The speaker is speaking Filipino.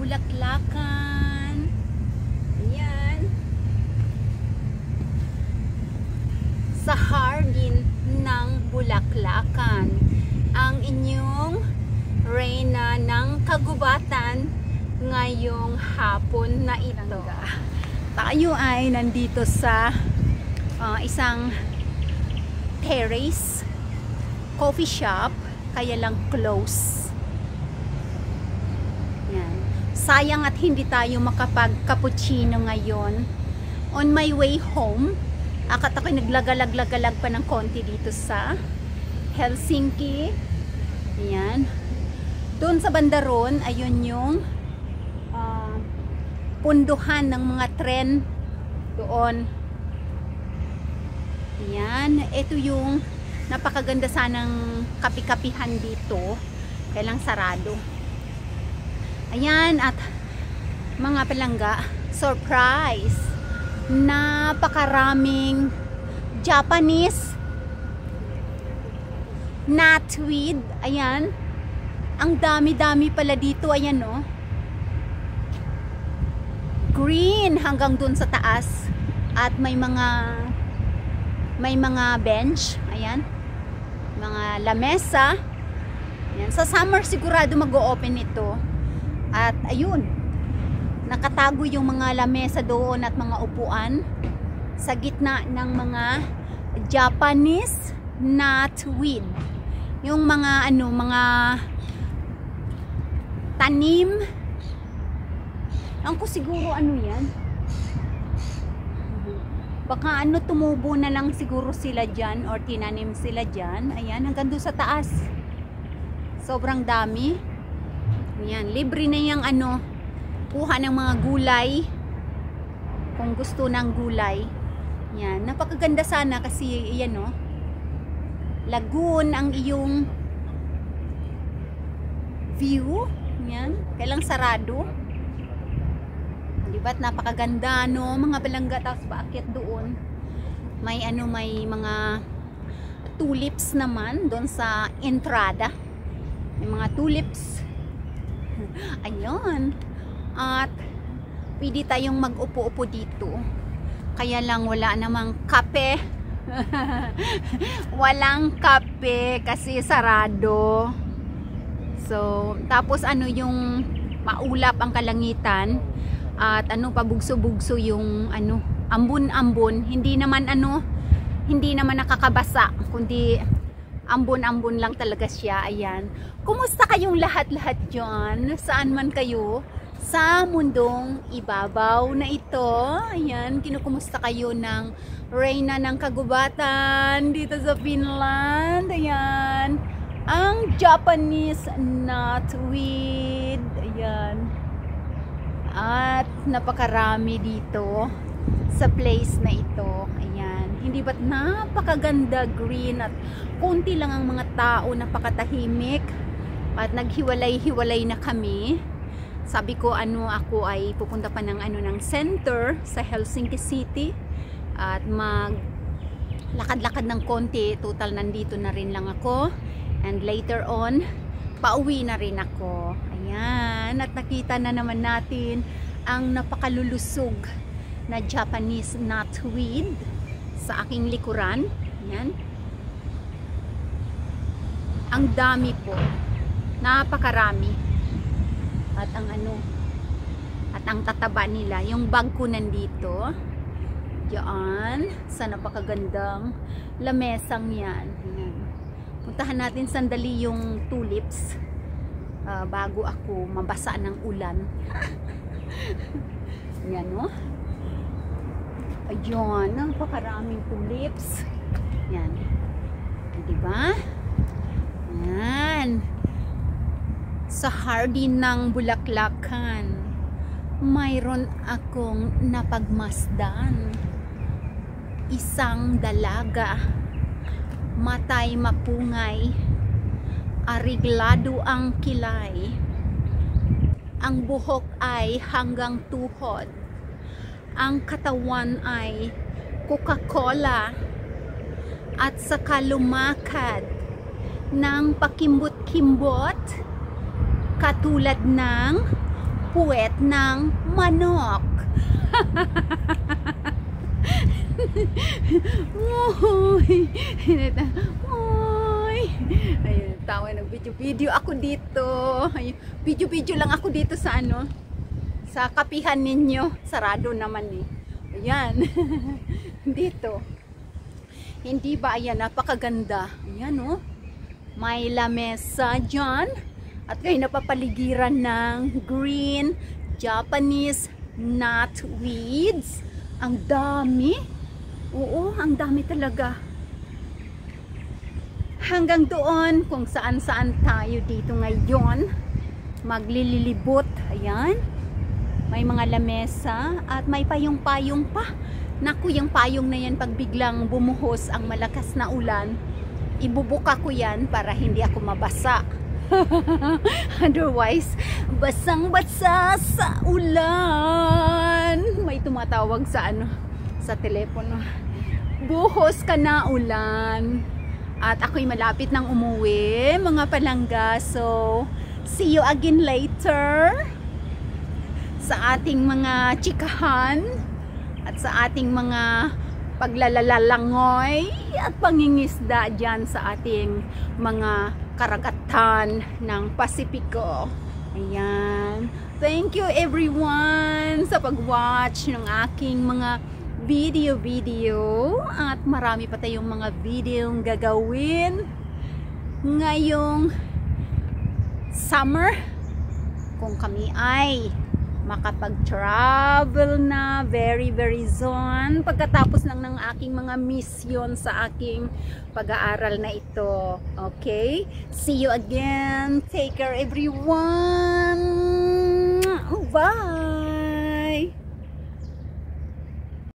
Bulaklakan. Ayan. Sa hardin ng Bulaklakan. Ang inyong reyna ng kagubatan ngayong hapon na ito. Tayo ay nandito sa isang terrace coffee shop, kaya lang close. Yan. Sayang at hindi tayo makapag-cappuccino ngayon. On my way home, akat ako'y naglagalag pa ng konti dito sa Helsinki. Yan. Doon sa bandaron, ayun yung punduhan ng mga tren doon. Yan. Ito yung napakaganda sanang kapi-kapihan dito, kailang sarado. Ayan, at mga palangga, surprise, napakaraming Japanese knotweed. Ayan, ang dami-dami pala dito. Ayan, no, green hanggang dun sa taas, at may mga bench. Ayan, mga lamesa. Ayan. Sa summer sigurado mag-o-open ito. At ayun, nakatago yung mga lamesa doon at mga upuan sa gitna ng mga Japanese knotweed. Yung mga mga tanim. Ang ko siguro yan. Baka tumubo na lang siguro sila dyan or tinanim sila dyan. Ayan, hanggang doon sa taas. Sobrang dami. Ayan, libre na yung kuha ng mga gulay. Kung gusto ng gulay. Ayan, napakaganda sana kasi ayan, no, lagoon ang iyong view. Ayan, kailang sarado. Diba't napakaganda, no, mga palangga. Tapos paakyat doon may may mga tulips naman doon sa entrada. May mga tulips. Ayun. At pwede tayong mag-upo-upo dito. Kaya lang wala namang kape. Walang kape kasi sarado. So, tapos yung maulap ang kalangitan. At pabugso-bugso yung ambon-ambon, hindi naman nakakabasa, kundi ambon-ambon lang talaga siya. Ayan. Kumusta kayong lahat-lahat dyan? Saan man kayo sa mundong ibabaw na ito? Ayan, kinukumusta kayo ng reyna ng kagubatan dito sa Finland. Ayan, ang Japanese knotweed. Ayan. At napakarami dito sa place na ito. Ayan. Hindi ba't napakaganda, green, at konti lang ang mga tao, napakatahimik. At naghiwalay-hiwalay na kami. Sabi ko ako ay pupunta pa ng ng center sa Helsinki City. At maglakad-lakad ng konti. Total nandito na rin lang ako. And later on, pauwi na rin ako. Ayan, at nakita na naman natin ang napakalulusog na Japanese knotweed sa aking likuran. Ayan. Ang dami po. Napakarami. At ang tataba nila. Yung bag ko nandito. Diyan, sa napakagandang lamesang yan. Ayan. Puntahan natin sandali yung tulips. Bago ako mabasa ng ulan. Yan, no? Ayun, napakaraming tulips. Yan. Diba? Yan. Sa hardin ng Bulaklakan, mayroon akong napagmasdan. Isang dalaga. Matay mapungay. Ariglado ang kilay. Ang buhok ay hanggang tuhod. Ang katawan ay Coca-Cola. At saka lumakad ng pakimbot-kimbot katulad ng puwet ng manok. Uy, uy. Ayun, tawa ng video ako dito. Ayun, video lang ako dito sa ano, sa kapihan ninyo. Sarado naman eh. Ayan. Dito. Hindi ba, ayan, napakaganda. Ayan oh. May lamesa dyan. At kayo napapaligiran ng green Japanese knotweeds. Ang dami. Oo, ang dami talaga. Hanggang doon, kung saan-saan tayo dito ngayon, maglilibot. Ayan. May mga lamesa at may payong-payong pa. Naku, yung payong na yan, pag biglang bumuhos ang malakas na ulan, ibubuka ko yan para hindi ako mabasa. Otherwise, basang-basa sa ulan. May tumatawag sa ano, sa telepono. Buhos ka na ulan. At ako'y malapit nang umuwi, mga palangga. So, see you again later sa ating mga chikahan at sa ating mga paglalalangoy at pangingisda dyan sa ating mga karagatan ng Pasipiko. Ayan. Thank you everyone sa pag-watch ng aking mga video at marami pa tayong mga videong gagawin ngayong summer kung kami ay makapag-travel na very soon pagkatapos lang ng aking mga mission sa aking pag-aaral na ito. Okay? See you again. Take care everyone. Bye!